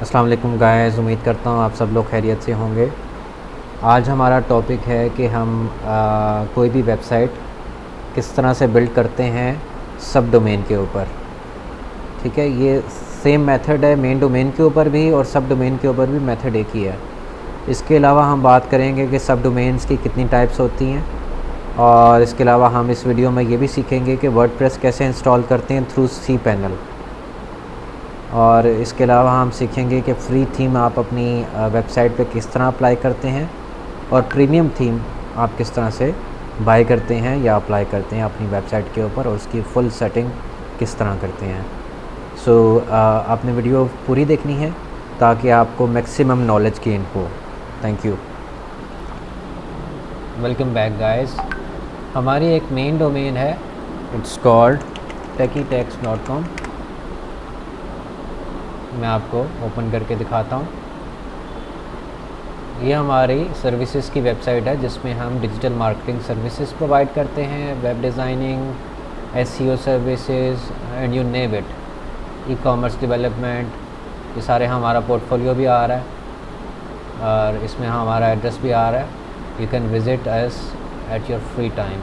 अस्सलाम वालेकुम गाइस, उम्मीद करता हूँ आप सब लोग खैरियत से होंगे। आज हमारा टॉपिक है कि हम कोई भी वेबसाइट किस तरह से बिल्ड करते हैं सब डोमेन के ऊपर। ठीक है, ये सेम मेथड है मेन डोमेन के ऊपर भी और सब डोमेन के ऊपर भी मेथड एक ही है। इसके अलावा हम बात करेंगे कि सब डोमेन्स की कितनी टाइप्स होती हैं, और इसके अलावा हम इस वीडियो में ये भी सीखेंगे कि वर्डप्रेस कैसे इंस्टॉल करते हैं थ्रू cPanel। और इसके अलावा हम सीखेंगे कि फ्री थीम आप अपनी वेबसाइट पे किस तरह अप्लाई करते हैं और प्रीमियम थीम आप किस तरह से बाय करते हैं या अप्लाई करते हैं अपनी वेबसाइट के ऊपर, और उसकी फुल सेटिंग किस तरह करते हैं। सो आपने वीडियो पूरी देखनी है ताकि आपको मैक्सिमम नॉलेज गेन हो। Thank you. Welcome back guys. हमारी एक मेन डोमेन है, इट्स कॉल्ड techietext.com। मैं आपको ओपन करके दिखाता हूँ। ये हमारी सर्विसेज की वेबसाइट है जिसमें हम डिजिटल मार्केटिंग सर्विसेज प्रोवाइड करते हैं, web designing, SEO services and you name it, e-commerce development, ये सारे हमारा पोर्टफोलियो भी आ रहा है और इसमें हमारा एड्रेस भी आ रहा है। You can visit us at your free time.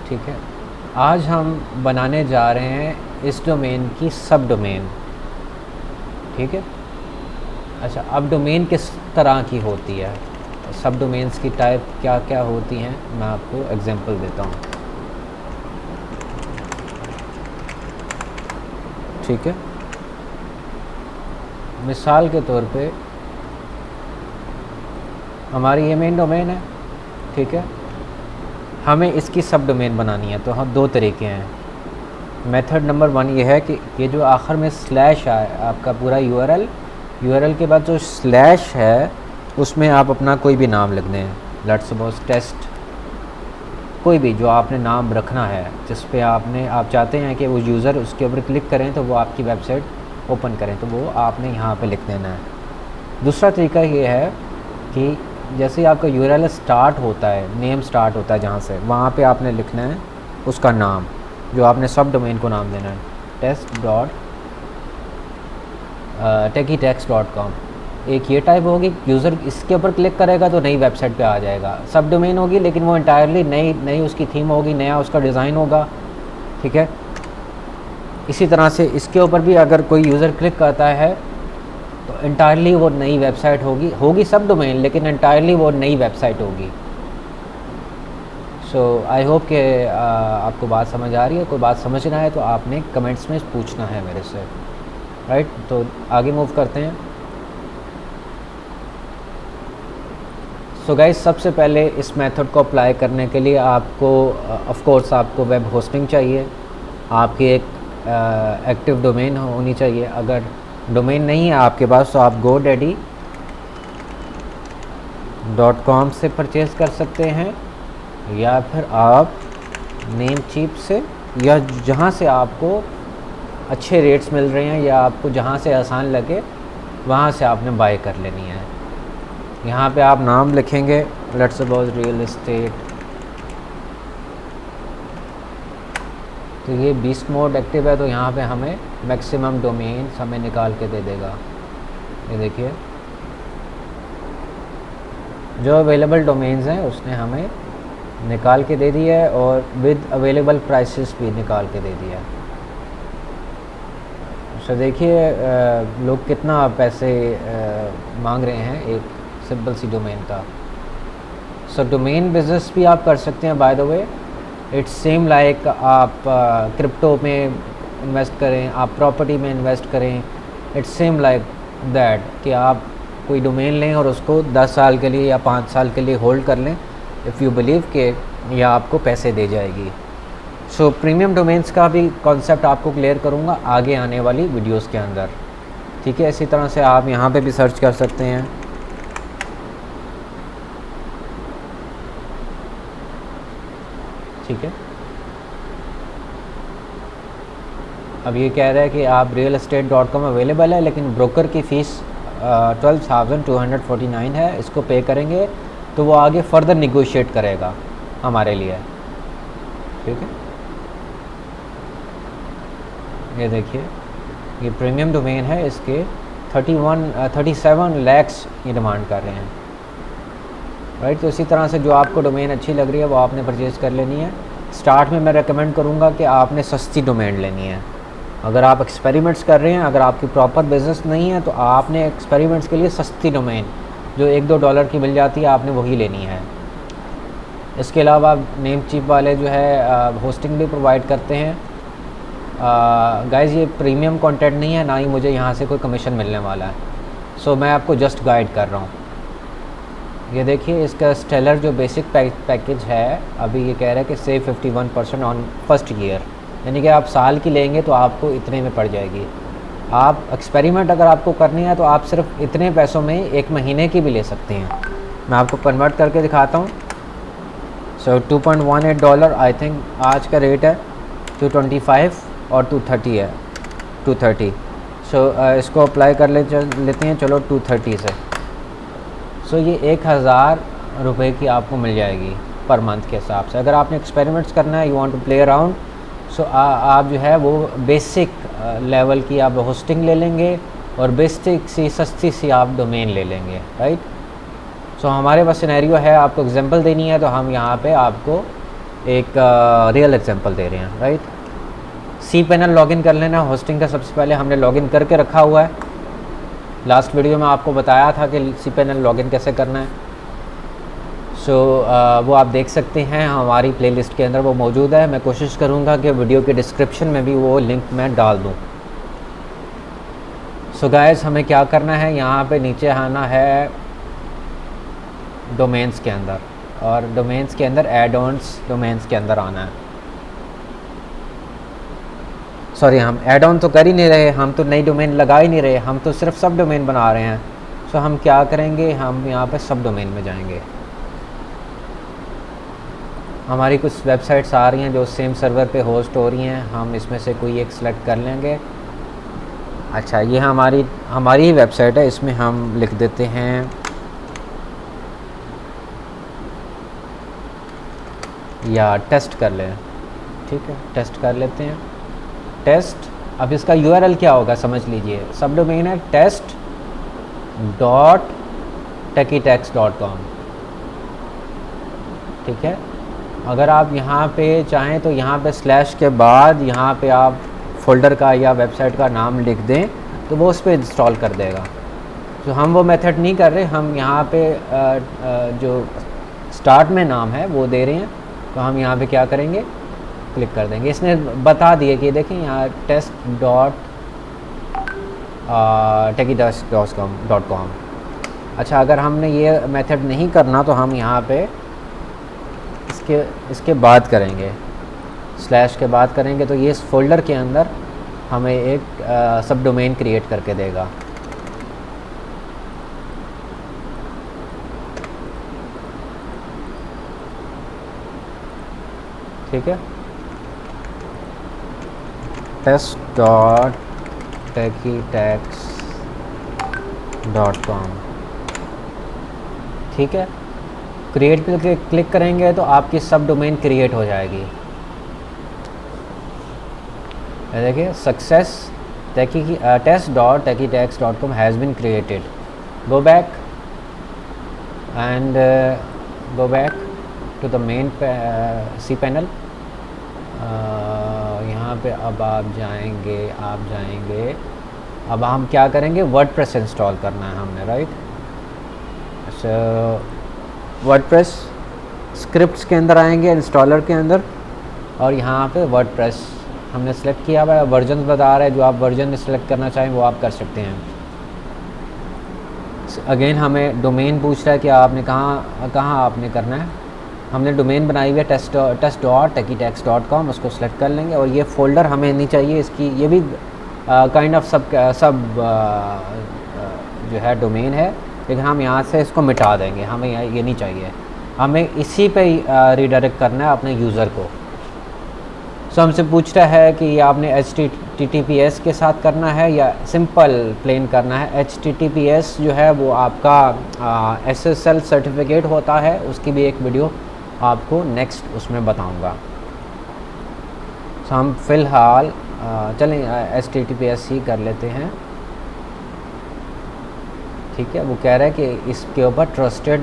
ठीक है, आज हम बनाने जा रहे हैं इस डोमेन की सब डोमेन। ठीक है, अच्छा, अब डोमेन किस तरह की होती है, सब डोमेन्स की टाइप क्या क्या होती हैं, मैं आपको एग्जांपल देता हूँ। ठीक है, मिसाल के तौर पे हमारी ये मेन डोमेन है। ठीक है, हमें इसकी सब डोमेन बनानी है तो हम दो तरीके हैं। मेथड नंबर 1 ये है कि ये जो आखिर में स्लैश है आपका पूरा यूआरएल के बाद जो स्लैश है उसमें आप अपना कोई भी नाम लिख दें। लेट्स सपोज टेस्ट, कोई भी जो आपने नाम रखना है जिस पे आप चाहते हैं कि वो यूज़र उसके ऊपर क्लिक करें तो वो आपकी वेबसाइट ओपन करें, तो वो आपने यहाँ पे लिख देना है। दूसरा तरीका ये है कि जैसे ही आपका यूआरएल स्टार्ट होता है, नेम स्टार्ट होता है जहाँ से, वहाँ पे आपने लिखना है उसका नाम, जो आपने सब डोमेन को नाम देना है, techietext.com। एक ये टाइप होगी, यूज़र इसके ऊपर क्लिक करेगा तो नई वेबसाइट पे आ जाएगा। सब डोमेन होगी लेकिन वो इंटायरली नई उसकी थीम होगी, नया उसका डिज़ाइन होगा। ठीक है, इसी तरह से इसके ऊपर भी अगर कोई यूज़र क्लिक करता है तो इंटायरली वो नई वेबसाइट होगी सब डोमेन, लेकिन इंटायरली वो नई वेबसाइट होगी। सो आई होप कि आपको बात समझ आ रही है। कोई बात समझना है तो आपने कमेंट्स में पूछना है मेरे से, राइट। तो आगे मूव करते हैं। सो गाइस, सबसे पहले इस मेथड को अप्लाई करने के लिए आपको ऑफ कोर्स आपको वेब होस्टिंग चाहिए, आपकी एक एक्टिव डोमेन होनी चाहिए। अगर डोमेन नहीं है आपके पास तो आप GoDaddy.com से परचेज़ कर सकते हैं, या फिर आप नेमचीप से, या जहाँ से आपको अच्छे रेट्स मिल रहे हैं या आपको जहाँ से आसान लगे वहाँ से आपने बाय कर लेनी है। यहाँ पे आप नाम लिखेंगे, लेट्स सपोज रियल एस्टेट, तो ये बीस्ट मोड एक्टिव है तो यहाँ पे हमें मैक्सिमम डोमेन्स हमें निकाल के दे देगा। ये देखिए, जो अवेलेबल डोमेन्स हैं उसने हमें निकाल के दे दिया है और विद अवेलेबल प्राइसेस भी निकाल के दे दिया है। तो देखिए लोग कितना पैसे मांग रहे हैं एक सिंपल सी डोमेन का। सो डोमेन बिजनेस भी आप कर सकते हैं, by the way it's same like आप क्रिप्टो में इन्वेस्ट करें, आप प्रॉपर्टी में इन्वेस्ट करें, इट्स सेम लाइक दैट कि आप कोई डोमेन लें और उसको 10 साल के लिए या 5 साल के लिए होल्ड कर लें, इफ़ यू बिलीव कि यह आपको पैसे दे जाएगी। सो प्रीमियम डोमेन्स का भी कॉन्सेप्ट आपको क्लियर करूँगा आगे आने वाली वीडियोस के अंदर। ठीक है, इसी तरह से आप यहाँ पे भी सर्च कर सकते हैं। ठीक है, अब ये कह रहा है कि आप realestate.com अवेलेबल है लेकिन ब्रोकर की फ़ीस 12,249 है, इसको पे करेंगे तो वो आगे फर्दर निगोशिएट करेगा हमारे लिए। ठीक है, ये देखिए ये प्रीमियम डोमेन है, इसके 37 लैक्स ये डिमांड कर रहे हैं, राइट। तो इसी तरह से जो आपको डोमेन अच्छी लग रही है वो आपने परचेज़ कर लेनी है। स्टार्ट में मैं रेकमेंड करूँगा कि आपने सस्ती डोमेन लेनी है। अगर आप एक्सपेरिमेंट्स कर रहे हैं, अगर आपकी प्रॉपर बिजनेस नहीं है, तो आपने एक्सपेरिमेंट्स के लिए सस्ती डोमेन जो $1-2 की मिल जाती है आपने वही लेनी है। इसके अलावा नेम चीप वाले जो है होस्टिंग भी प्रोवाइड करते हैं। गाइज़ ये प्रीमियम कंटेंट नहीं है, ना ही मुझे यहाँ से कोई कमीशन मिलने वाला है, सो मैं आपको जस्ट गाइड कर रहा हूँ। ये देखिए इसका स्टेलर जो बेसिक पैकेज है, अभी ये कह रहा है कि सेव 51% ऑन फर्स्ट ईयर, यानी कि आप साल की लेंगे तो आपको इतने में पड़ जाएगी। आप एक्सपेरिमेंट अगर आपको करनी है तो आप सिर्फ इतने पैसों में 1 महीने की भी ले सकते हैं। मैं आपको कन्वर्ट करके दिखाता हूँ। सो $2.18 आई थिंक आज का रेट है, 225 और 230 है, 230। सो इसको अप्लाई कर लेते हैं, चलो 230 से। सो ये 1000 रुपये की आपको मिल जाएगी पर मंथ के हिसाब से। अगर आपने एक्सपेरिमेंट्स करना है, you want to play around, so आप जो है वो बेसिक लेवल की आप होस्टिंग ले लेंगे और बेसिक सी सस्ती सी आप डोमेन ले लेंगे, राइट। सो हमारे पास सिनेरियो है, आपको एग्जांपल देनी है तो हम यहाँ पे आपको एक रियल एग्जांपल दे रहे हैं, राइट। cPanel लॉगिन कर लेना होस्टिंग का। सबसे पहले हमने लॉगिन करके रखा हुआ है, लास्ट वीडियो में आपको बताया था कि cPanel लॉगिन कैसे करना है। सो वो आप देख सकते हैं हमारी प्लेलिस्ट के अंदर वो मौजूद है। मैं कोशिश करूँगा कि वीडियो के डिस्क्रिप्शन में भी वो लिंक मैं डाल दूँ। सो गाइस हमें क्या करना है, यहाँ पे नीचे आना है डोमेन्स के अंदर, और डोमेन्स के अंदर एड ऑन्स डोमेन्स के अंदर आना है। सॉरी, हम एड ऑन तो कर ही नहीं रहे, हम तो नई डोमेन लगा ही नहीं रहे, हम तो सिर्फ सब डोमेन बना रहे हैं। सो हम क्या करेंगे, हम यहाँ पे सब डोमेन में जाएंगे। हमारी कुछ वेबसाइट्स आ रही हैं जो सेम सर्वर पे होस्ट हो रही हैं, हम इसमें से कोई एक सिलेक्ट कर लेंगे। अच्छा, ये हमारी ही वेबसाइट है, इसमें हम लिख देते हैं या टेस्ट कर लें, ठीक है, टेस्ट कर लेते हैं। टेस्ट, अब इसका URL क्या होगा समझ लीजिए, सब डोमेन है test.techietext.com, ठीक है। अगर आप यहाँ पे चाहें तो यहाँ पे स्लैश के बाद यहाँ पे आप फोल्डर का या वेबसाइट का नाम लिख दें तो वो उस पर इंस्टॉल कर देगा। तो हम वो मेथड नहीं कर रहे, हम यहाँ पे जो स्टार्ट में नाम है वो दे रहे हैं। तो हम यहाँ पे क्या करेंगे, क्लिक कर देंगे। इसने बता दिए कि देखें यहाँ test.techietext.com। अच्छा, अगर हमने ये मेथड नहीं करना तो हम यहाँ पे इसके बाद करेंगे, स्लैश के बाद करेंगे तो ये इस फोल्डर के अंदर हमें एक सब डोमेन क्रिएट करके देगा। ठीक है, test.techietext.com, ठीक है। क्रिएट पे क्लिक करेंगे तो आपकी सब डोमेन क्रिएट हो जाएगी। देखिए success test.techietext.com has been created. Go back and go back to the main cPanel। यहाँ पे अब आप जाएंगे, अब हम क्या करेंगे, वर्डप्रेस इंस्टॉल करना है हमने, राइट। अच्छा, वर्डप्रेस स्क्रिप्ट्स के अंदर आएंगे, इंस्टॉलर के अंदर, और यहाँ पे वर्डप्रेस हमने सेलेक्ट किया हुआ है। वर्जन बता रहा है, जो आप वर्जन सेलेक्ट करना चाहें वो आप कर सकते हैं। अगेन हमें डोमेन पूछ रहा है कि आपने कहाँ आपने करना है। हमने डोमेन बनाई हुई है test.techietext.com, उसको सेलेक्ट कर लेंगे। और ये फ़ोल्डर हमें नहीं चाहिए, इसकी ये भी काइंड ऑफ सब जो है डोमेन है, लेकिन हम यहाँ से इसको मिटा देंगे, हमें ये नहीं चाहिए। हमें इसी पे रीडायरेक्ट करना है अपने यूज़र को। सो हमसे पूछ रहा है कि आपने HTTPS के साथ करना है या सिंपल प्लेन करना है। HTTPS जो है वो आपका SSL सर्टिफिकेट होता है, उसकी भी एक वीडियो आपको नेक्स्ट उसमें बताऊंगा। सो हम फ़िलहाल चलें HTTPS ही कर लेते हैं। ठीक है, वो कह रहा है कि इसके ऊपर ट्रस्टेड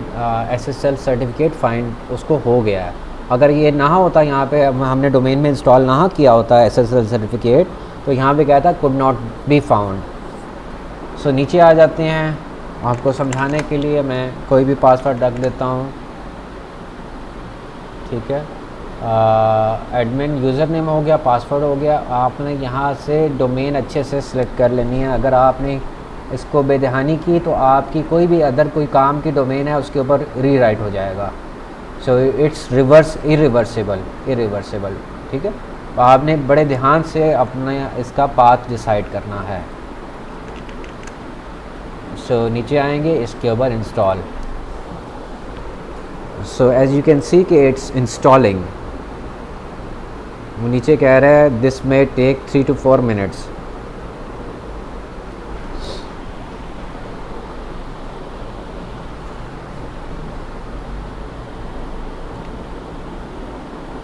SSL सर्टिफिकेट फाइंड उसको हो गया है। अगर ये ना होता यहाँ पे हमने डोमेन में इंस्टॉल ना किया होता SSL सर्टिफिकेट, तो यहाँ पे क्या था, कुड नॉट बी फाउंड। सो नीचे आ जाते हैं। आपको समझाने के लिए मैं कोई भी पासवर्ड रख देता हूँ। ठीक है, एडमिन यूज़र नेम हो गया, पासवर्ड हो गया। आपने यहाँ से डोमेन अच्छे से सिलेक्ट कर लेनी है। अगर आपने इसको बेदहानी की तो आपकी कोई भी अदर कोई काम की डोमेन है उसके ऊपर रीराइट हो जाएगा। So it's irreversible. ठीक है, तो आपने बड़े ध्यान से अपने इसका पाथ डिसाइड करना है। सो नीचे आएंगे, इसके ऊपर install. So as you can see कि इट्स इंस्टॉलिंग। वो नीचे कह रहा है this may take 3 to 4 minutes.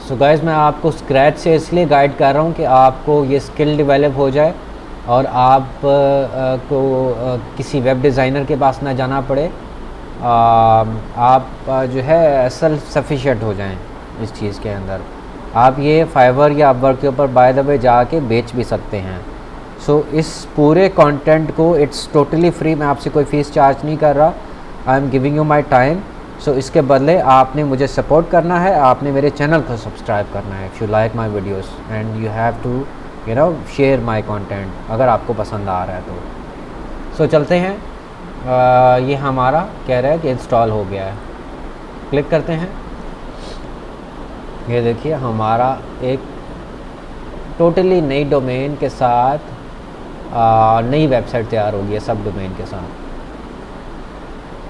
So guys, मैं आपको स्क्रैच से इसलिए गाइड कर रहा हूँ कि आपको ये स्किल डेवलप हो जाए और आप को किसी वेब डिज़ाइनर के पास ना जाना पड़े। आप जो है सेल्फ सफिशिएंट हो जाएं इस चीज़ के अंदर। आप ये फाइवर या अपवर्क के ऊपर बाय द वे जाके बेच भी सकते हैं। सो इस पूरे कंटेंट को इट्स टोटली फ्री, मैं आपसे कोई फ़ीस चार्ज नहीं कर रहा। I am giving you my time. So इसके बदले आपने मुझे सपोर्ट करना है, आपने मेरे चैनल को सब्सक्राइब करना है। If you like my videos and you have to share my content अगर आपको पसंद आ रहा है तो। सो चलते हैं। ये हमारा कह रहा है कि इंस्टॉल हो गया है। क्लिक करते हैं। ये देखिए हमारा एक टोटली नई डोमेन के साथ नई वेबसाइट तैयार होगी है, सब डोमेन के साथ।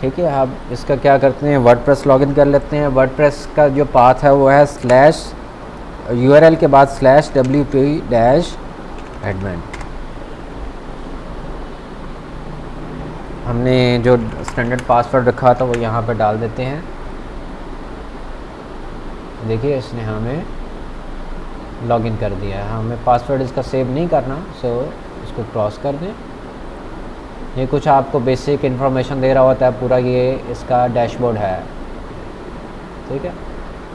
ठीक है, अब इसका क्या करते हैं, वर्डप्रेस लॉगिन कर लेते हैं। वर्डप्रेस का जो पाथ है वो है /URL के बाद /wp-admin। हमने जो स्टैंडर्ड पासवर्ड रखा था वो यहाँ पर डाल देते हैं। देखिए इसने हमें लॉगिन कर दिया है। हमें पासवर्ड इसका सेव नहीं करना, सो इसको क्रॉस कर दें। ये कुछ आपको बेसिक इन्फॉर्मेशन दे रहा होता है पूरा, ये इसका डैशबोर्ड है। ठीक है,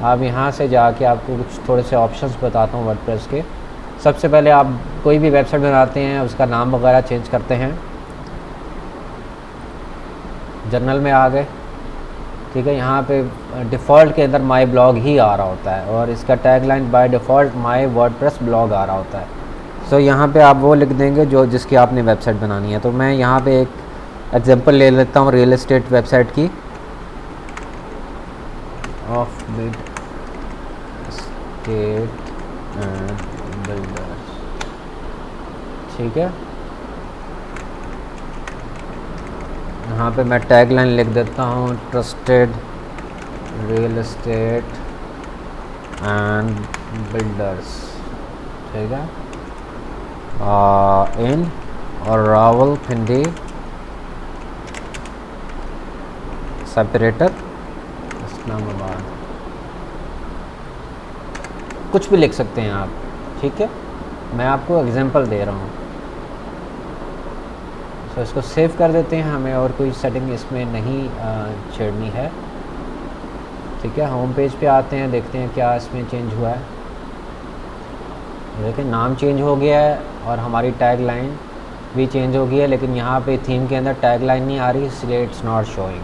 आप यहाँ से जाके आपको कुछ थोड़े से ऑप्शंस बताता हूँ वर्डप्रेस के। सबसे पहले आप कोई भी वेबसाइट बनाते हैं उसका नाम वगैरह चेंज करते हैं। जर्नल में आ गए। ठीक है, यहाँ पे डिफ़ॉल्ट के अंदर माई ब्लॉग ही आ रहा होता है और इसका tagline by default my WordPress blog आ रहा होता है। सो यहाँ पे आप वो लिख देंगे जो जिसकी आपने वेबसाइट बनानी है। तो मैं यहाँ पे एक एग्जांपल ले लेता हूँ रियल एस्टेट वेबसाइट की, of bid estate and builders. ठीक है, यहाँ पे मैं टैगलाइन लिख देता हूँ trusted real estate and builders. ठीक है, इन और रावलपिंडी सेपरेटर इस्लामाबाद, कुछ भी लिख सकते हैं आप। ठीक है, मैं आपको एग्जांपल दे रहा हूँ। तो इसको सेव कर देते हैं, हमें और कोई सेटिंग इसमें नहीं छेड़नी है। ठीक है, होम पेज पे आते हैं, देखते हैं क्या इसमें चेंज हुआ है। देखिए नाम चेंज हो गया है और हमारी टैग लाइन भी चेंज हो गई है, लेकिन यहाँ पे थीम के अंदर टैग लाइन नहीं आ रही, इसलिए इट्स नॉट शोइंग।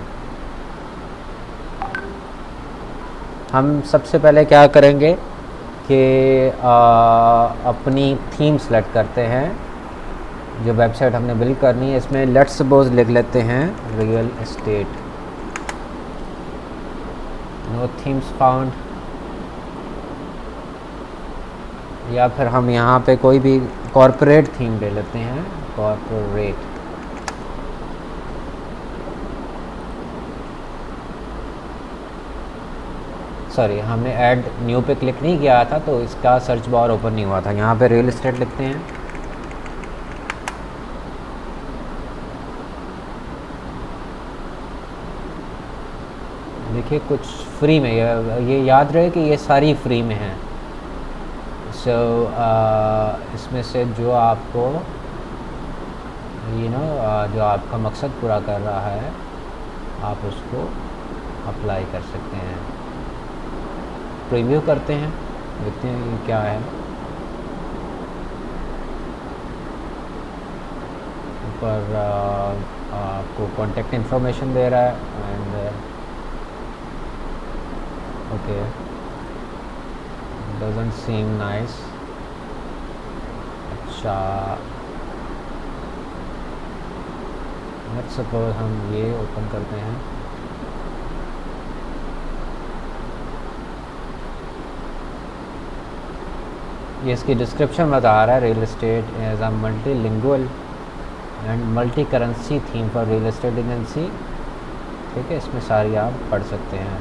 हम सबसे पहले क्या करेंगे कि अपनी थीम सेलेक्ट करते हैं जो वेबसाइट हमने बिल्ड करनी है। इसमें लेट्स सपोज लिख लेते हैं real estate, no themes found. या फिर हम यहाँ पे कोई भी कॉर्पोरेट थीम ले लेते हैं, कॉर्पोरेट। सॉरी, हमने ऐड न्यू पे क्लिक नहीं किया था तो इसका सर्च बार ओपन नहीं हुआ था। यहाँ पे रियल एस्टेट लिखते हैं। देखिए कुछ फ्री में, ये याद रहे कि ये सारी फ्री में है। सो इसमें से जो आपको जो आपका मकसद पूरा कर रहा है आप उसको अप्लाई कर सकते हैं। प्रीव्यू करते हैं, देखते हैं ये क्या है। ऊपर आपको कॉन्टेक्ट इन्फॉर्मेशन दे रहा है and okay, doesn't seam nice. अच्छा, लेट्स सपोज हम ये ओपन करते हैं। ये इसकी डिस्क्रिप्शन बता रहा है, real estate as a multilingual and multi currency theme for real estate agency. ठीक है, इसमें सारी आप पढ़ सकते हैं।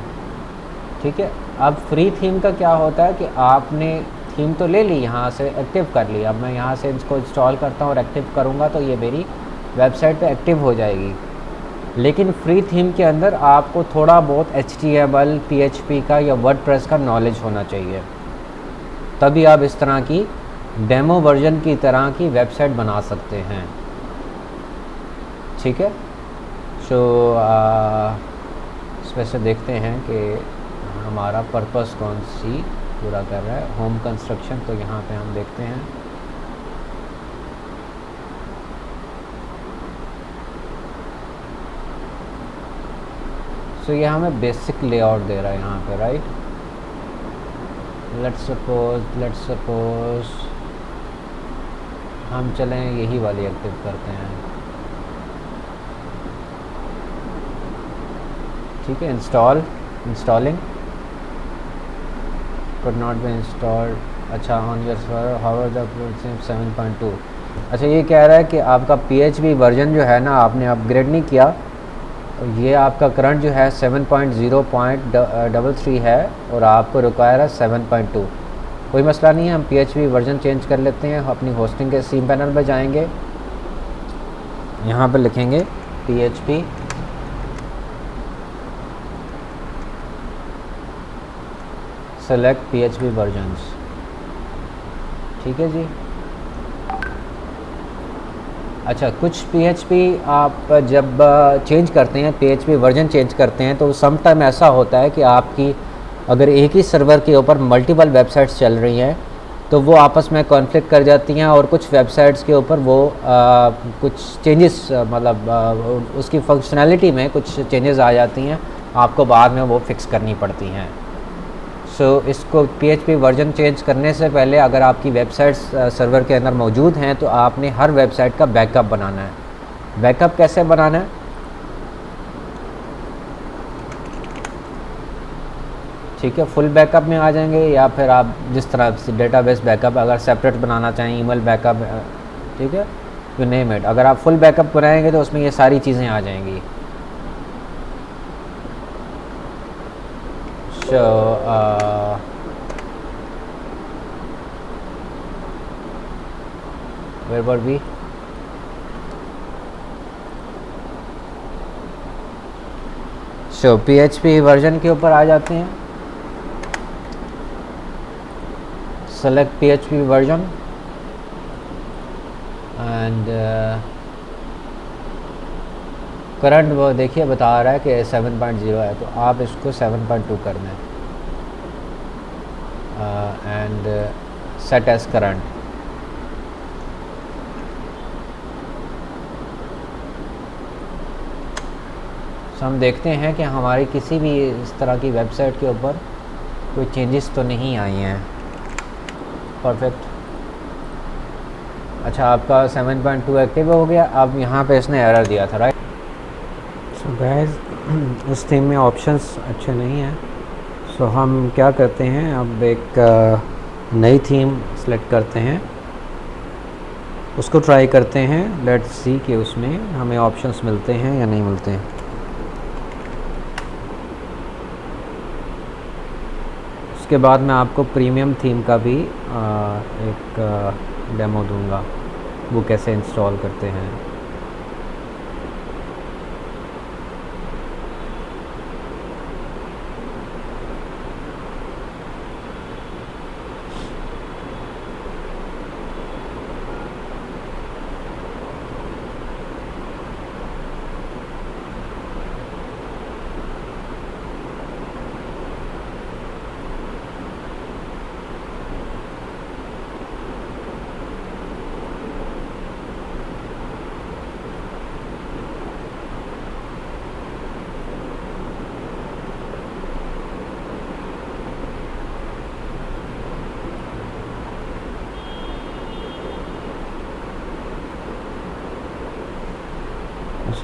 ठीक है, अब फ्री थीम का क्या होता है कि आपने थीम तो ले ली, यहाँ से एक्टिव कर ली। अब मैं यहाँ से इसको इंस्टॉल करता हूँ और एक्टिव करूँगा तो ये मेरी वेबसाइट पे एक्टिव हो जाएगी। लेकिन फ्री थीम के अंदर आपको थोड़ा बहुत HTML, PHP का या वर्डप्रेस का नॉलेज होना चाहिए, तभी आप इस तरह की डेमो वर्जन की तरह की वेबसाइट बना सकते हैं। ठीक है, सो इसमें से देखते हैं कि हमारा पर्पस कौन सी पूरा कर रहा है। होम कंस्ट्रक्शन, तो यहाँ पे हम देखते हैं। सो ये हमें बेसिक लेआउट दे रहा है यहाँ पे, राइट। लेट्स सपोज हम चलें यही वाली एक्टिव करते हैं। ठीक है, installing could not be installed। अच्छा, on your server how the 7.2। अच्छा, ये कह रहा है कि आपका PHP वर्जन जो है ना, आपने अपग्रेड नहीं किया। ये आपका करंट जो है 7.0.33 है और आपको रिक्वायर है 7.2। कोई मसला नहीं है, हम PHP वर्जन चेंज कर लेते हैं। अपनी होस्टिंग के सीम पैनल पर जाएंगे, यहाँ पर लिखेंगे PHP सेलेक्ट PHP वर्जन्स। ठीक है जी। अच्छा, कुछ PHP आप जब चेंज करते हैं, PHP वर्जन चेंज करते हैं, तो सम टाइम ऐसा होता है कि आपकी अगर एक ही सर्वर के ऊपर मल्टीपल वेबसाइट्स चल रही हैं तो वो आपस में कॉन्फ्लिक्ट कर जाती हैं और कुछ वेबसाइट्स के ऊपर वो कुछ चेंजेस, मतलब उसकी फंक्शनैलिटी में कुछ चेंजेस आ जाती हैं, आपको बाद में वो फिक्स करनी पड़ती हैं। सो इसको PHP वर्जन चेंज करने से पहले अगर आपकी वेबसाइट्स सर्वर के अंदर मौजूद हैं तो आपने हर वेबसाइट का बैकअप बनाना है। बैकअप कैसे बनाना है? ठीक है, फुल बैकअप में आ जाएंगे या फिर आप जिस तरह से डेटाबेस बैकअप अगर सेपरेट बनाना चाहें, ईमेल बैकअप, ठीक है, यू नेम इट। अगर आप फुल बैकअप बनाएंगे तो उसमें ये सारी चीज़ें आ जाएंगी। So where were we? So PHP version के ऊपर आ जाते हैं। Select PHP version and current वो देखिए बता रहा है कि 7.0 है, तो आप इसको 7.2 कर दें एंड सेट एज करंट। सो हम देखते हैं कि हमारी किसी भी इस तरह की वेबसाइट के ऊपर कोई चेंजेस तो नहीं आई हैं। परफेक्ट। अच्छा, आपका 7.2 एक्टिव हो गया। अब यहाँ पे इसने एरर दिया था, राइट। सो गाइस, इस थीम में ऑप्शंस अच्छे नहीं हैं। सो हम क्या करते हैं, अब एक नई थीम सेलेक्ट करते हैं, उसको ट्राई करते हैं। लेट्स सी कि उसमें हमें ऑप्शंस मिलते हैं या नहीं मिलते हैं। उसके बाद मैं आपको प्रीमियम थीम का भी एक डेमो दूंगा, वो कैसे इंस्टॉल करते हैं।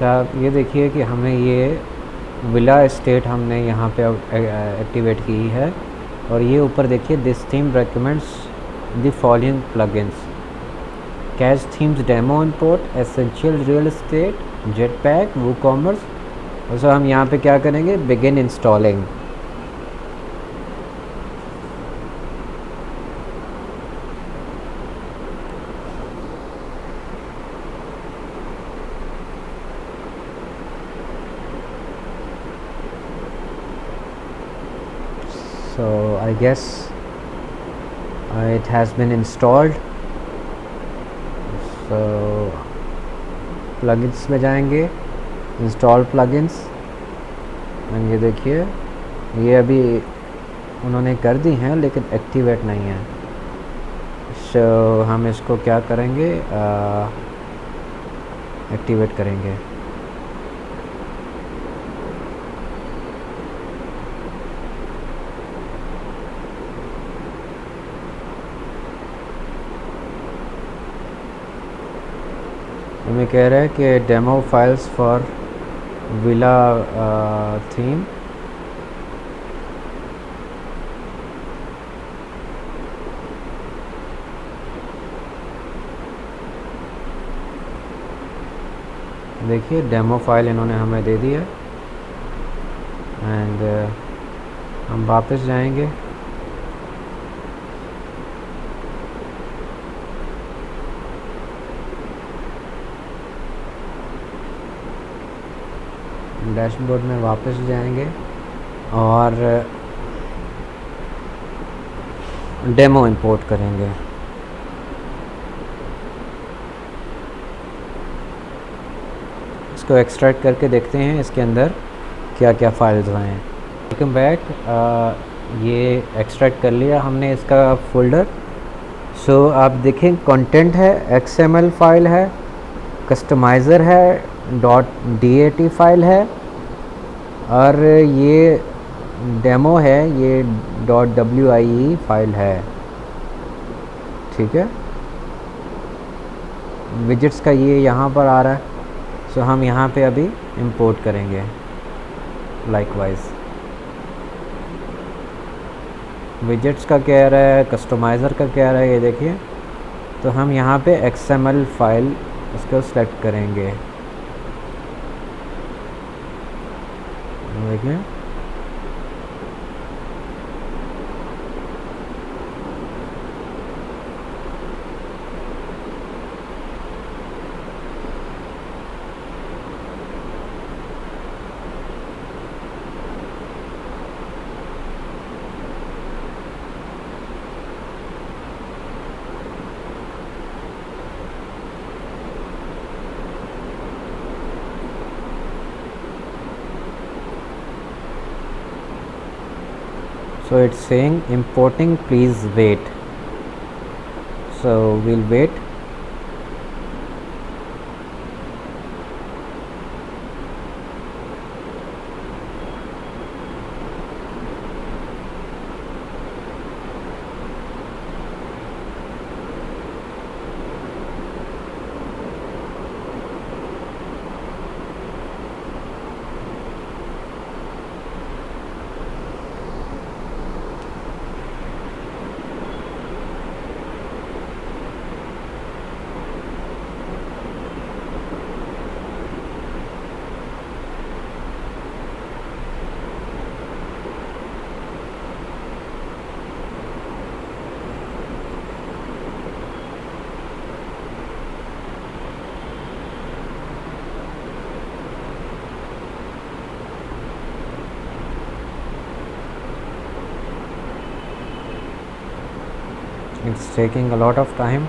अच्छा, ये देखिए कि हमें ये विला स्टेट हमने यहाँ पे एक्टिवेट की है, और ये ऊपर देखिए this theme recommends the following plugins: cash themes demo import, essential real estate, jetpack, WooCommerce. और सो हम यहाँ पे क्या करेंगे, begin installing. So I guess it has been installed. So plugins में जाएंगे, इंस्टॉल प्लगइन्स, एंड ये देखिए ये अभी उन्होंने कर दी हैं लेकिन एक्टिवेट नहीं है। सो हम इसको क्या करेंगे, एक्टिवेट करेंगे। हमें कह रहा है कि demo files for villa theme. देखिए डेमो फाइल इन्होंने हमें दे दी है, एंड हम वापस जाएंगे। डैशबोर्ड में वापस जाएंगे और डेमो इंपोर्ट करेंगे। इसको एक्सट्रैक्ट करके देखते हैं इसके अंदर क्या क्या फाइल्स हैं। Welcome back. ये एक्सट्रैक्ट कर लिया हमने इसका फोल्डर। सो आप देखें कंटेंट है, XML फाइल है, कस्टमाइज़र है, .dat फाइल है, और ये डेमो है, ये .wie फाइल है। ठीक है, विजेट्स का ये यहाँ पर आ रहा है। सो हम यहाँ पे अभी इंपोर्ट करेंगे लाइकवाइज। विजेट्स का कह रहा है, कस्टमाइज़र का कह रहा है, ये देखिए। तो हम यहाँ पे XML फाइल इसको सेलेक्ट करेंगे। देखिए so it's saying importing, please wait. So we'll wait. It's taking a lot of time.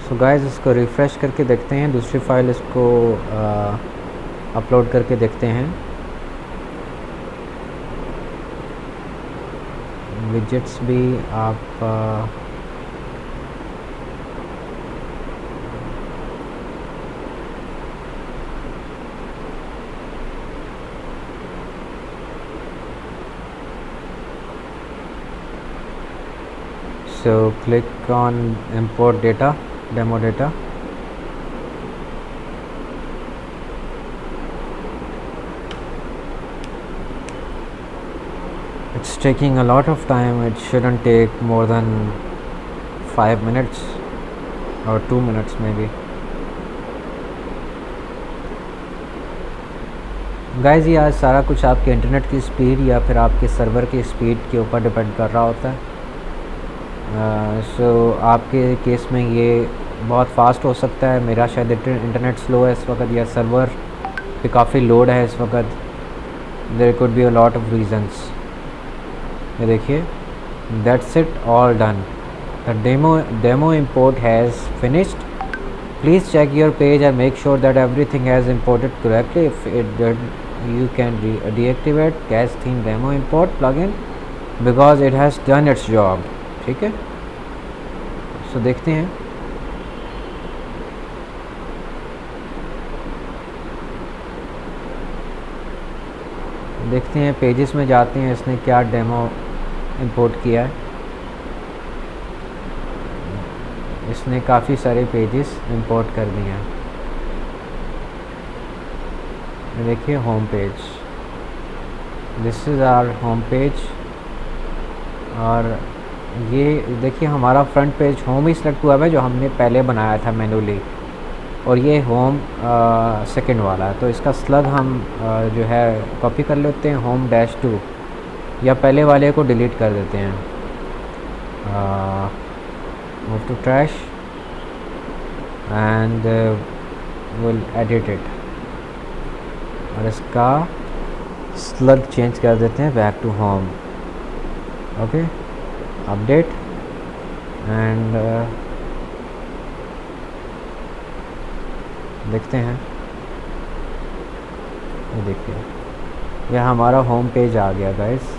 So guys, इसको रिफ़्रेश करके देखते हैं, दूसरी फाइल इसको अपलोड करके देखते हैं। विजेट्स भी आप So click on import data, demo data. It's taking a lot of time. It shouldn't take more than 5 minutes or 2 minutes maybe. Guys ये आज सारा कुछ आपके इंटरनेट की स्पीड या फिर आपके सर्वर की स्पीड के ऊपर डिपेंड कर रहा होता है। सो आपके केस में ये बहुत फास्ट हो सकता है, मेरा शायद इंटरनेट स्लो है इस वक्त या सर्वर पे काफ़ी लोड है इस वक्त। There could be a lot of reasons. ये देखिए, that's it, all done, the demo import has finished. Please check your page and make sure that everything has imported correctly. If it did, you can deactivate cache theme demo import plugin because it has done its job. ठीक है, सो देखते हैं। देखते हैं pages में जाते हैं, इसने क्या डेमो इंपोर्ट किया है। इसने काफ़ी सारे पेजेस इंपोर्ट कर दिए हैं। देखिए home page, this is our home page. और ये देखिए हमारा फ्रंट पेज होम ही सेलेक्ट हुआ है जो हमने पहले बनाया था मैनुअली, और ये होम सेकंड वाला है। तो इसका स्लग हम जो है कॉपी कर लेते हैं, home-2, या पहले वाले को डिलीट कर देते हैं। Move to trash and will edit it, और इसका स्लग चेंज कर देते हैं back to home. Okay, update and देखते हैं। ये देखिए, यह हमारा होम पेज आ गया गाइस।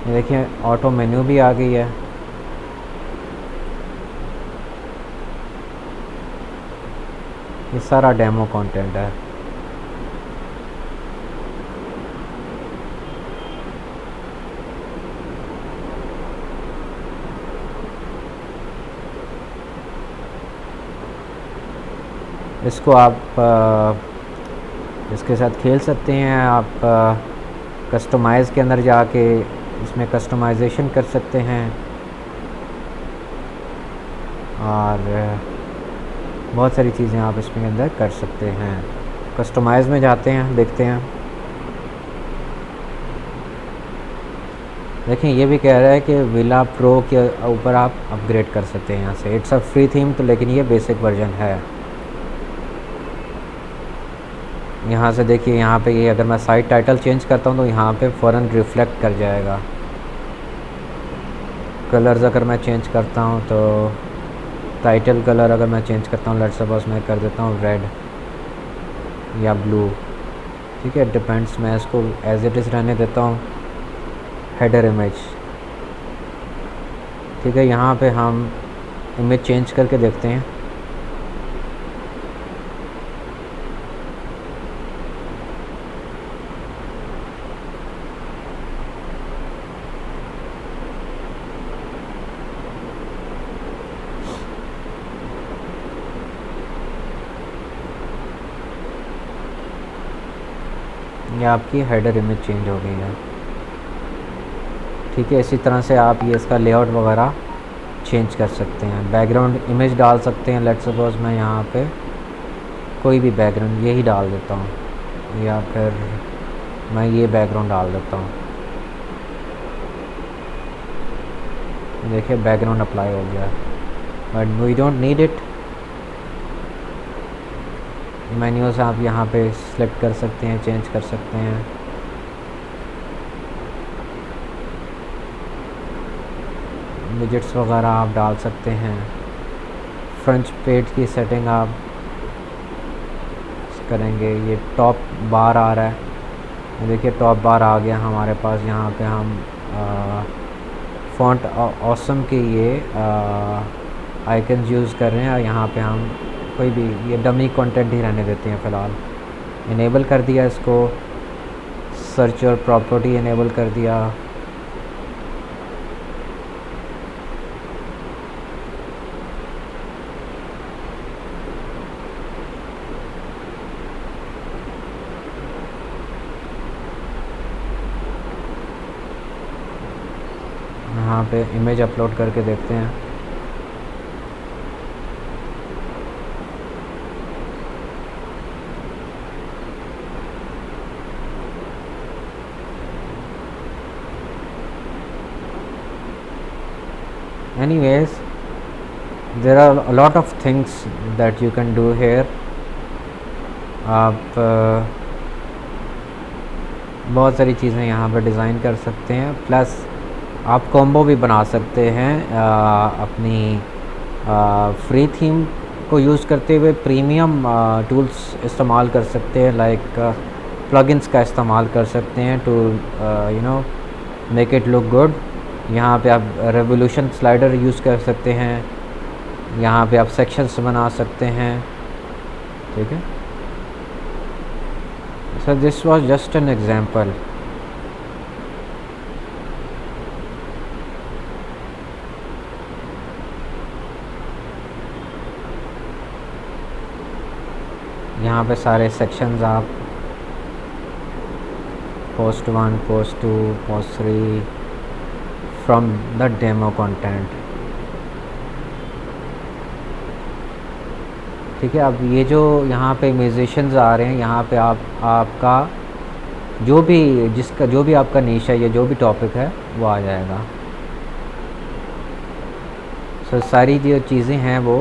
ये देखिए ऑटो मेन्यू भी आ गई है। ये सारा डेमो कंटेंट है। इसको आप इसके साथ खेल सकते हैं। आप कस्टमाइज़ के अंदर जाके इसमें कस्टमाइजेशन कर सकते हैं, और बहुत सारी चीज़ें आप इसमें अंदर कर सकते हैं। कस्टमाइज़ में जाते हैं, देखते हैं। देखिए ये भी कह रहा है कि विला प्रो के ऊपर आप अपग्रेड कर सकते हैं यहाँ से। इट्स अ फ्री थीम, तो लेकिन ये बेसिक वर्जन है। यहाँ से देखिए, यहाँ पे ये अगर मैं साइट टाइटल चेंज करता हूँ तो यहाँ पे फ़ौरन रिफ्लेक्ट कर जाएगा। कलर्स अगर मैं चेंज करता हूँ तो टाइटल कलर अगर मैं चेंज करता हूँ, लेट्स सपोज मैं कर देता हूँ रेड या ब्लू, ठीक है, डिपेंड्स। मैं इसको एज इट इज़ रहने देता हूँ। हेडर इमेज, ठीक है, यहाँ पे हम इमेज चेंज करके देखते हैं। ये आपकी हेडर इमेज चेंज हो गई है, ठीक है। इसी तरह से आप ये इसका लेआउट वगैरह चेंज कर सकते हैं। बैकग्राउंड इमेज डाल सकते हैं। लेट्स सपोज मैं यहाँ पे कोई भी बैकग्राउंड यही डाल देता हूँ, या फिर मैं ये बैकग्राउंड डाल देता हूँ। देखिए बैकग्राउंड अप्लाई हो गया, but we don't need it. Menu से आप यहाँ पे सिलेक्ट कर सकते हैं, चेंज कर सकते हैं। विजेट्स वगैरह आप डाल सकते हैं। फ्रंट पेज की सेटिंग आप करेंगे। ये टॉप बार आ रहा है, देखिए टॉप बार आ गया हमारे पास। यहाँ पे हम फ़ॉन्ट ऑसम के ये आइकन्स यूज़ कर रहे हैं, और यहाँ पे हम कोई भी ये डमी कंटेंट ही रहने देते हैं फ़िलहाल। इनेबल कर दिया इसको, सर्च और प्रॉपर्टी इनेबल कर दिया। यहाँ पे इमेज अपलोड करके देखते हैं। Anyways, there are a lot of things that you can do here. आप बहुत सारी चीज़ें यहाँ पर डिज़ाइन कर सकते हैं, प्लस आप कॉम्बो भी बना सकते हैं अपनी फ्री थीम को यूज़ करते हुए प्रीमियम टूल्स इस्तेमाल कर सकते हैं, लाइक प्लगइन्स का इस्तेमाल कर सकते हैं to make it look good. यहाँ पे आप रेवोल्यूशन स्लाइडर यूज़ कर सकते हैं, यहाँ पे आप सेक्शंस बना सकते हैं, ठीक है। So this was just an example. यहाँ पे सारे सेक्शंस आप post 1, post 2, post 3 from the demo content, ठीक है। अब ये जो यहाँ पे म्यूजिशियंस आ रहे हैं, यहाँ पे आपका जो भी आपका नीश है या जो भी टॉपिक है वो आ जाएगा। सो सारी जो चीज़ें हैं वो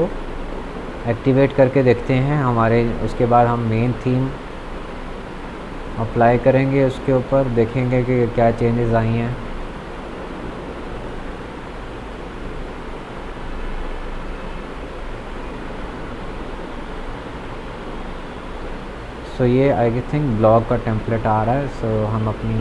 एक्टिवेट करके देखते हैं हमारे। उसके बाद हम मेन थीम अप्लाई करेंगे, उसके ऊपर देखेंगे कि क्या चेंजेस आई हैं। सो ये आई थिंक ब्लॉग का टेम्पलेट आ रहा है। सो हम अपनी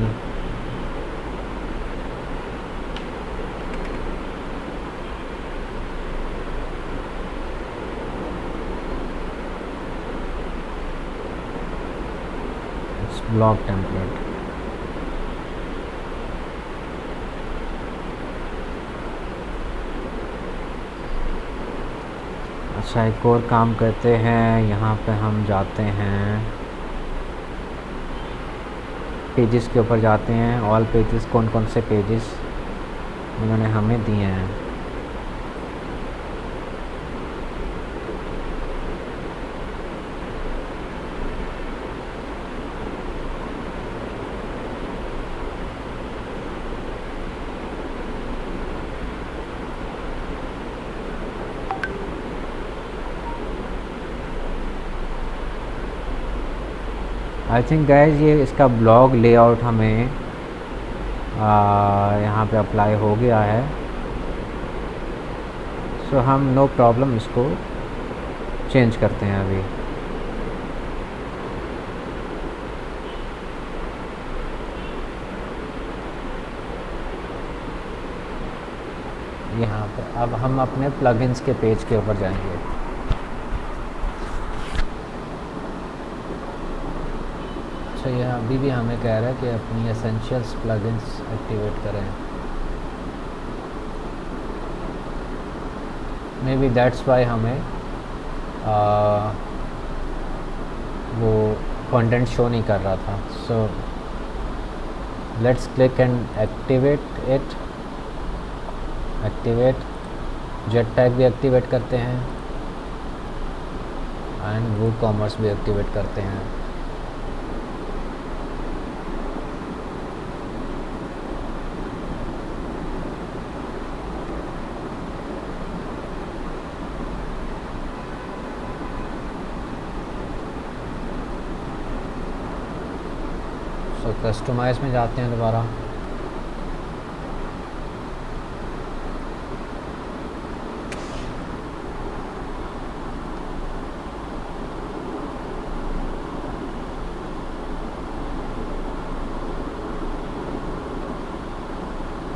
ब्लॉग टेम्पलेट, अच्छा एक और काम करते हैं। यहाँ पे हम जाते हैं पेजेस के ऊपर जाते हैं, ऑल पेजेस, कौन कौन से पेजेस उन्होंने हमें दिए हैं। आई थिंक गाइज ये इसका ब्लॉग लेआउट हमें यहाँ पे अप्लाई हो गया है। सो हम नो प्रॉब्लम इसको चेंज करते हैं अभी। यहाँ पे अब हम अपने प्लगइन्स के पेज के ऊपर जाएंगे। तो ये अभी भी हमें कह रहा है कि अपनी एसेंशियल्स प्लगइन्स एक्टिवेट करें। मे बी दैट्स वाई हमें वो कंटेंट शो नहीं कर रहा था। So let's click and activate it. Activate jet tag भी एक्टिवेट करते हैं एंड वूकॉमर्स भी एक्टिवेट करते हैं। तो कस्टमाइज में जाते हैं दोबारा।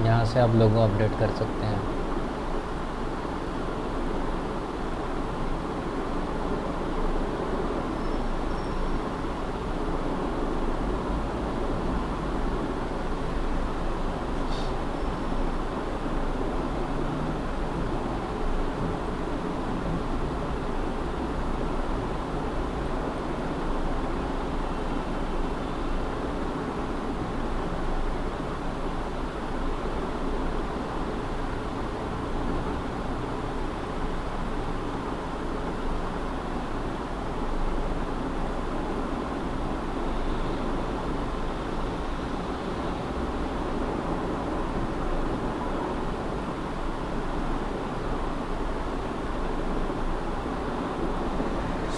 यहाँ से आप लोगो अपडेट कर सकते हैं।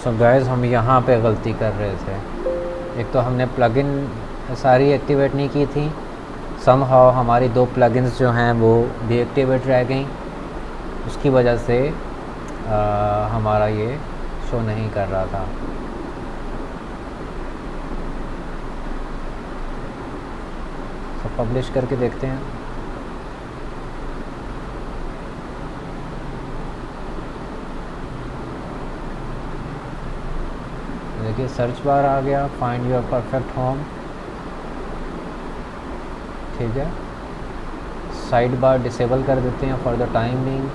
सो गाइस हम यहाँ पे गलती कर रहे थे। एक तो हमने प्लगइन सारी एक्टिवेट नहीं की थी, समहाउ हमारी 2 प्लगइन्स जो हैं वो डीएक्टिवेट रह गई, उसकी वजह से हमारा ये शो नहीं कर रहा था। तो पब्लिश करके देखते हैं। देखिए सर्च बार आ गया, फाइंड योर परफेक्ट होम, ठीक है। साइड बार डिसेबल कर देते हैं फॉर द टाइम बिंग।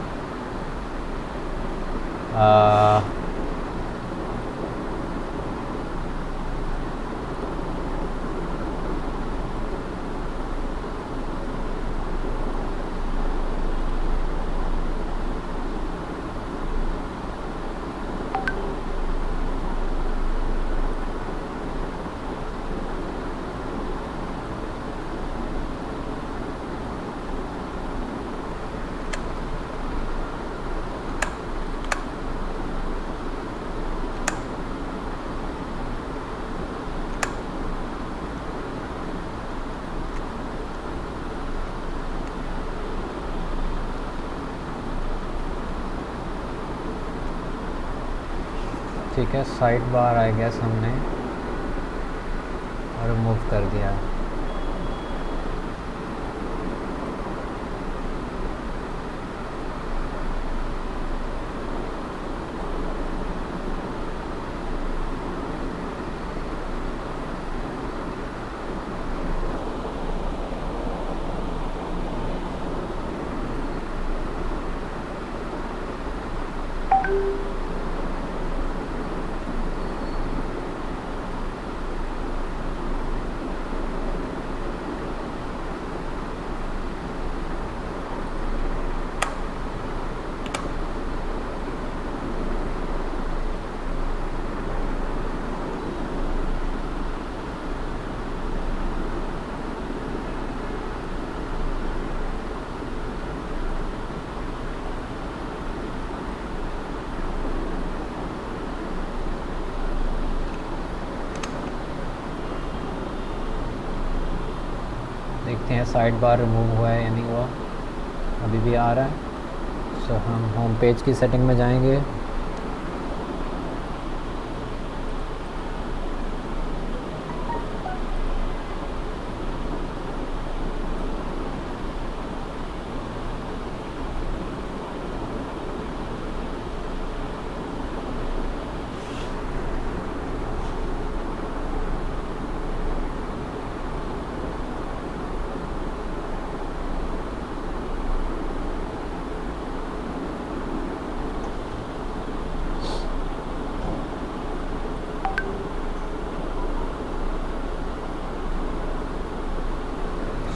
ठीक है, साइड बार आई गेस हमने रिमूव कर दिया। देखते हैं साइड बार रिमूव हुआ है या नहीं हुआ, अभी भी आ रहा है। सो हम होम पेज की सेटिंग में जाएंगे।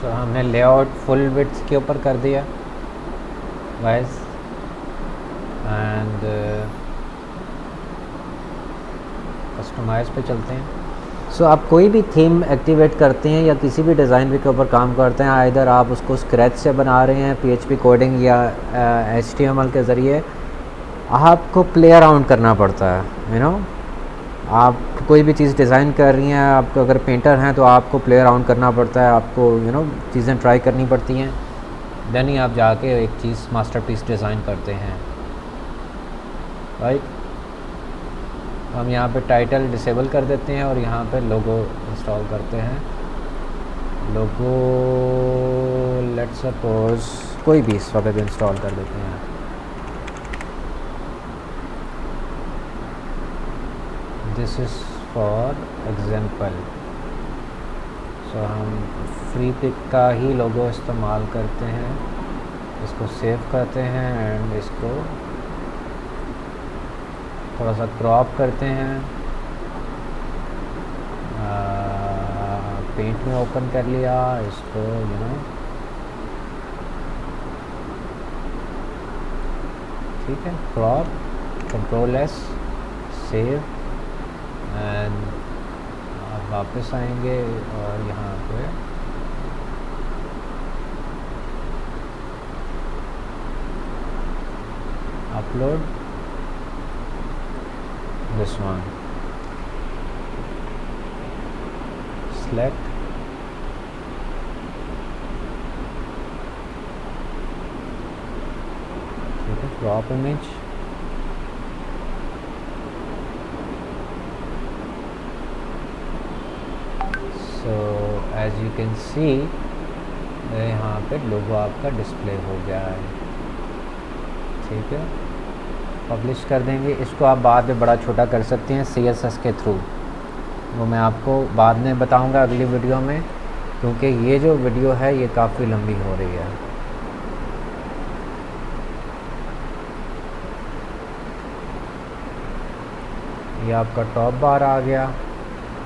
सो हमने लेआउट फुल विड्थ के ऊपर कर दिया गाइस, एंड कस्टमाइज पे चलते हैं। सो आप कोई भी थीम एक्टिवेट करते हैं या किसी भी डिज़ाइन के ऊपर काम करते हैं, आइदर आप उसको स्क्रैच से बना रहे हैं PHP कोडिंग या HTML के ज़रिए, आपको प्ले अराउंड करना पड़ता है। आप कोई भी चीज़ डिज़ाइन कर रही हैं, आप अगर पेंटर हैं तो आपको प्ले अराउंड करना पड़ता है, आपको चीज़ें ट्राई करनी पड़ती हैं, देन ही आप जाके एक चीज़ मास्टरपीस डिज़ाइन करते हैं, राइट। हम यहाँ पे टाइटल डिसेबल कर देते हैं और यहाँ पे लोगो इंस्टॉल करते हैं। लोगो लेट्स सपोज कोई भी इस वक्त इंस्टॉल कर देते हैं। This is for example. So हम फ्री पिक का ही लोगो इस्तेमाल करते हैं, इसको सेव करते हैं एंड इसको थोड़ा सा क्रॉप करते हैं, पेंट में ओपन कर लिया इसको, ठीक है, क्रॉप, Ctrl+S, सेव, एंड आप वापस आएंगे और यहाँ पे अपलोड, this one, select, ठीक है, crop image, so as you can see यहाँ पे लोगो आपका डिस्प्ले हो गया है, ठीक है। पब्लिश कर देंगे इसको। आप बाद में बड़ा छोटा कर सकते हैं CSS के थ्रू, वो मैं आपको बाद में बताऊंगा अगली वीडियो में, क्योंकि ये जो वीडियो है ये काफ़ी लंबी हो रही है। ये आपका टॉप बार आ गया,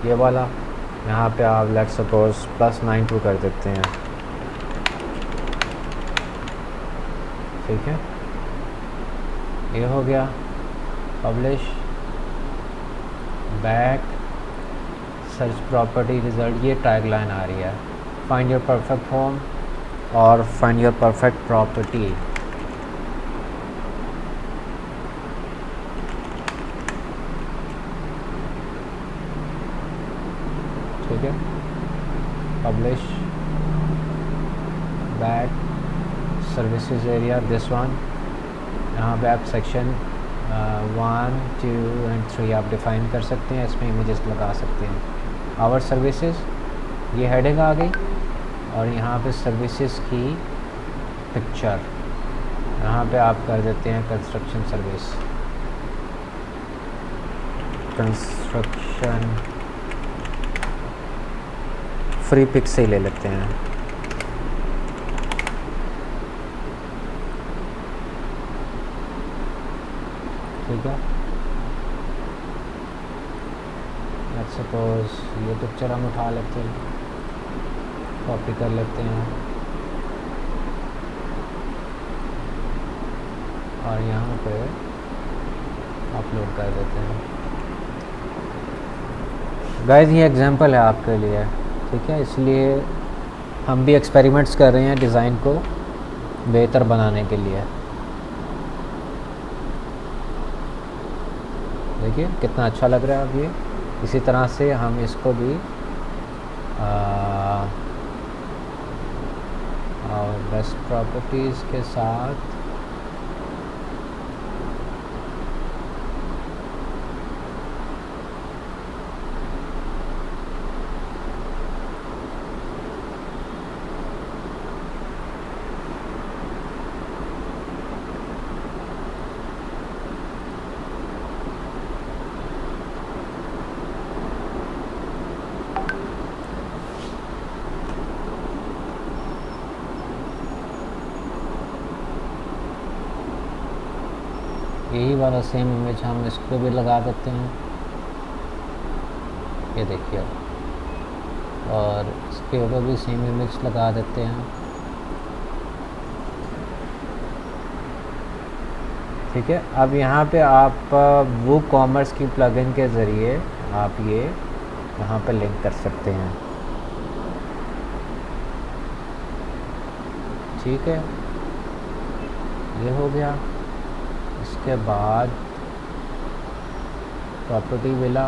ये वाला। यहाँ पे आप लेट सपोज +92 कर देते हैं, ठीक है। ये हो गया। Publish, back, search property result, ये टैगलाइन आ रही है, फाइंड योर परफेक्ट होम और फाइंड योर परफेक्ट प्रॉपर्टी। ठीक है। Publish, back, services area, this one. यहाँ पे आप सेक्शन 1, 2 एंड 3 आप डिफ़ाइन कर सकते हैं, इसमें इमेजेस लगा सकते हैं। आवर सर्विसेज, ये हेडिंग आ गई, और यहाँ पे सर्विसेज की पिक्चर, यहाँ पे आप कर देते हैं construction service, construction Freepik से ही ले लेते हैं। ठीक है। लेट्स सपोज ये पिक्चर हम उठा लेते हैं, कॉपी कर लेते हैं और यहाँ पे अपलोड कर देते हैं। गाइस ये एग्जांपल है आपके लिए, ठीक है, इसलिए हम भी एक्सपेरिमेंट्स कर रहे हैं डिज़ाइन को बेहतर बनाने के लिए। देखिए कितना अच्छा लग रहा है अब ये। इसी तरह से हम इसको भी और बेस्ट प्रॉपर्टीज़ के साथ यही वाला सेम इमेज हम इस पर भी लगा देते हैं, ये देखिए, और इसके ऊपर भी सेम इमेज लगा देते हैं। ठीक है। अब यहाँ पे आप वो कॉमर्स की प्लगइन के ज़रिए आप ये यहाँ पे लिंक कर सकते हैं। ठीक है, ये हो गया। इसके बाद प्रॉपर्टी विला,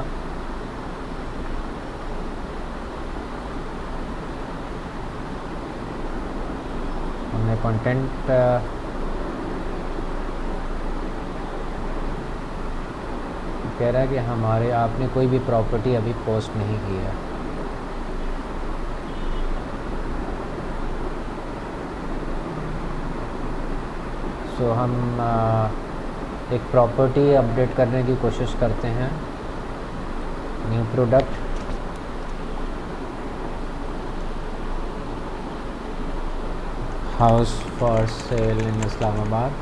हमने कंटेंट कह रहा है कि हमारे आपने कोई भी प्रॉपर्टी अभी पोस्ट नहीं की है। सो हम एक प्रॉपर्टी अपडेट करने की कोशिश करते हैं। New product, house for sale in Islamabad,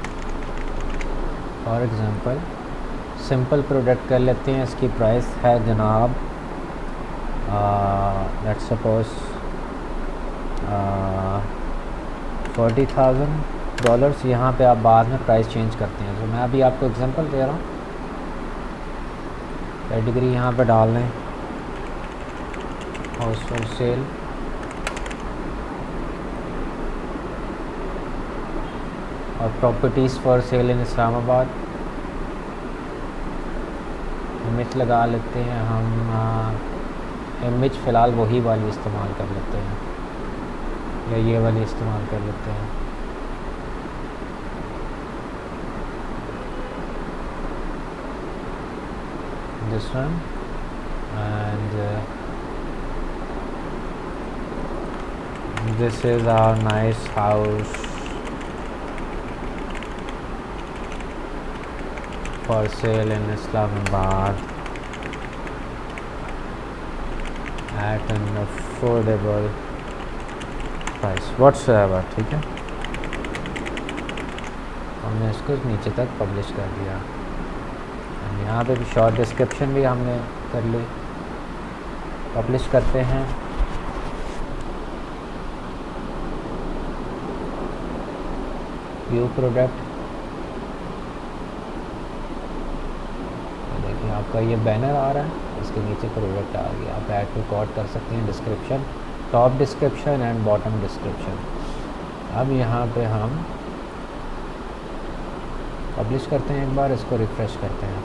for example simple product कर लेते हैं। इसकी प्राइस है जनाब लेट्स सपोज $40,000। यहाँ पे आप बाद में प्राइस चेंज करते हैं। तो मैं अभी आपको एग्जांपल दे रहा हूँ। कैटेगरी यहाँ पे डाल लें हाउस फॉर सेल, और properties for sale in Islamabad. Image लगा लेते हैं हम। इमेज फ़िलहाल वही वाली इस्तेमाल कर लेते हैं, या ये वाली इस्तेमाल कर लेते हैं। This one and this is our nice house for sale in Islamabad at an affordable price whatsoever। ठीक है, हमने इसको नीचे तक पब्लिश कर दिया। यहाँ पे भी शॉर्ट डिस्क्रिप्शन भी हमने कर ली। पब्लिश करते हैं। व्यू प्रोडक्ट, आपका ये बैनर आ रहा है, इसके नीचे प्रोडक्ट आ गया। आप ऐड टू कार्ट कर सकते हैं। Description, top description and bottom description. अब यहाँ पे हम पब्लिश करते हैं, एक बार इसको रिफ़्रेश करते हैं।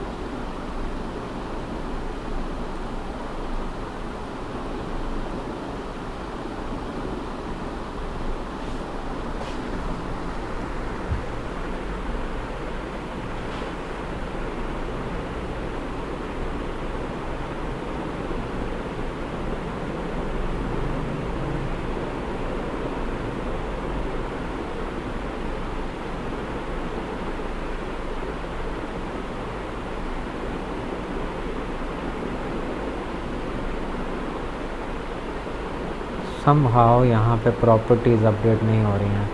समहाउ यहाँ पे प्रॉपर्टीज़ अपडेट नहीं हो रही हैं।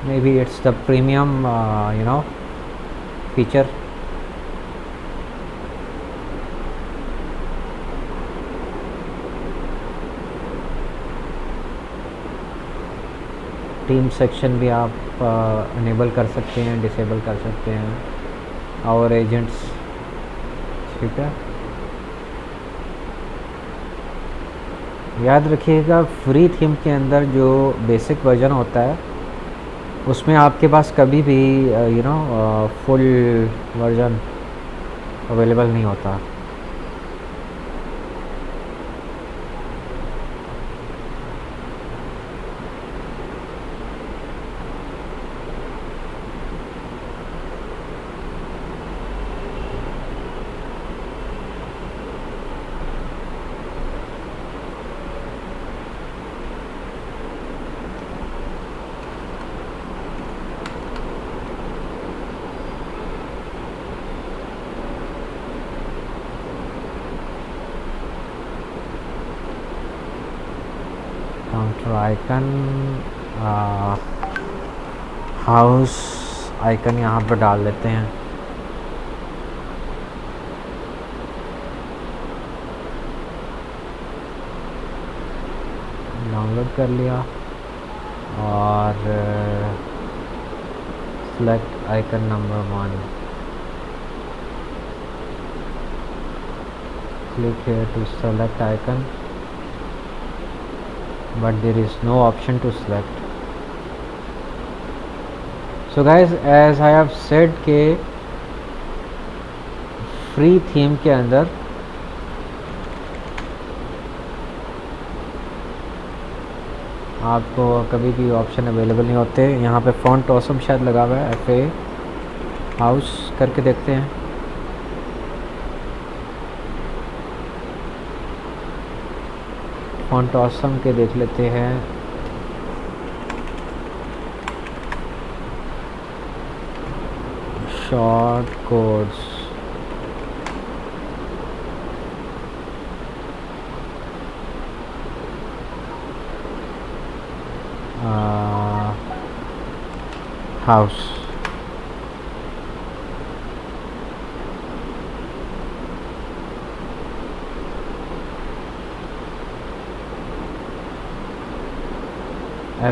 Maybe it's the premium feature। Team section भी आप इनेबल कर सकते हैं, डिसेबल कर सकते हैं। और एजेंट्स, ठीक है। याद रखिएगा, फ्री थीम के अंदर जो बेसिक वर्जन होता है उसमें आपके पास कभी भी फुल वर्जन अवेलेबल नहीं होता। काउंटर आइकन, हाउस आइकन यहाँ पर डाल लेते हैं। डाउनलोड कर लिया और select icon number 1, click here to select icon, but there is no option to select। So guys, as I have said के फ्री थीम के अंदर आपको कभी भी ऑप्शन अवेलेबल नहीं होते। यहाँ पे फ़ॉन्ट ऑसम शायद लगा हुआ है, FA हाउस करके देखते हैं। फ़ॉन्ट ऑसम के देख लेते हैं। Short codes, house.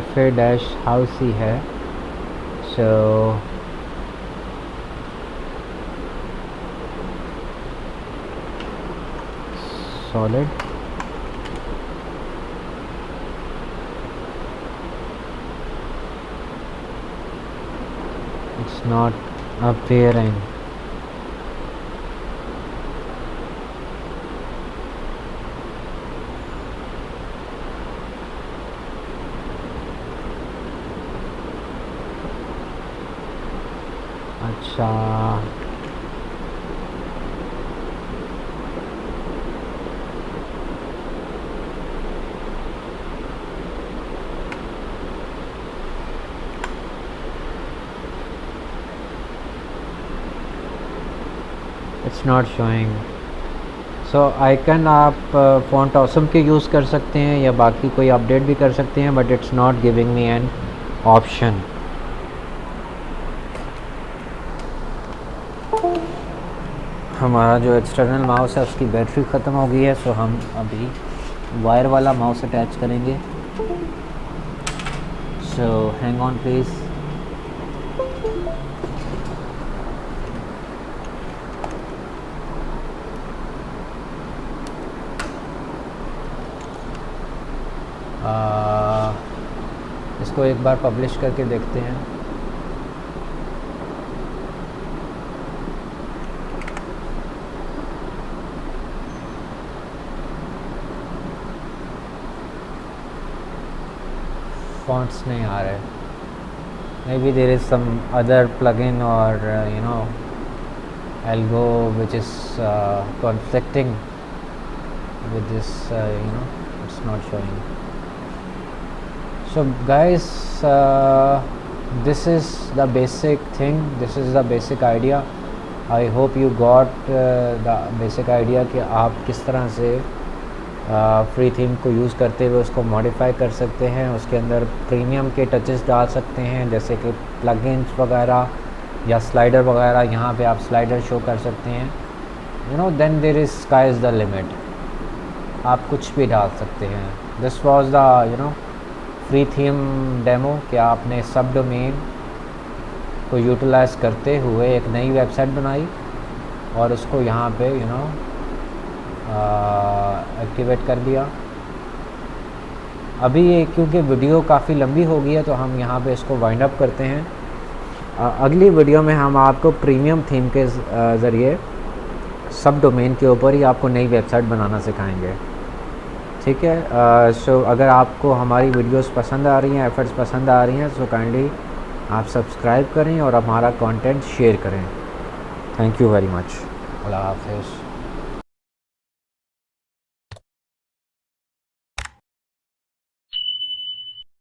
fa-house ही है। सो solid it's not appearing। अच्छा it's not showing. So icon आप फ़ॉन्ट ऑसम के यूज़ कर सकते हैं या बाकी कोई अपडेट भी कर सकते हैं, but it's not giving me an option. हमारा जो एक्सटर्नल माउस है उसकी बैटरी ख़त्म हो गई है, सो हम अभी वायर वाला माउस अटैच करेंगे। सो हैंग ऑन प्लीज़। इसको एक बार पब्लिश करके देखते हैं। फॉन्ट्स नहीं आ रहे। Maybe there is some other plugin और you know algo which is conflicting with this you know it's not showing। So guys, this is the basic thing, this is the basic idea। I hope you got the basic idea कि आप किस तरह से free theme को use करते हुए उसको modify कर सकते हैं, उसके अंदर प्रीमियम के टचेस डाल सकते हैं जैसे कि प्लगइन्स वगैरह या स्लाइडर वगैरह। यहाँ पे आप स्लाइडर शो कर सकते हैं, you know then there is sky is the limit, आप कुछ भी डाल सकते हैं। This was the you know free theme demo कि आपने सब डोमेन को यूटिलाइज़ करते हुए एक नई वेबसाइट बनाई और उसको यहाँ पे यू नो एक्टिवेट कर दिया। अभी ये क्योंकि वीडियो काफ़ी लंबी हो गई है तो हम यहाँ पे इसको वाइंड अप करते हैं। अगली वीडियो में हम आपको प्रीमियम थीम के ज़रिए सब डोमेन के ऊपर ही आपको नई वेबसाइट बनाना सिखाएंगे, ठीक है। सो अगर आपको हमारी वीडियोस पसंद आ रही हैं, एफर्ट्स पसंद आ रही हैं, सो काइंडली आप सब्सक्राइब करें और हमारा कंटेंट शेयर करें। Thank you very much. अल्लाह हाफ़िज़।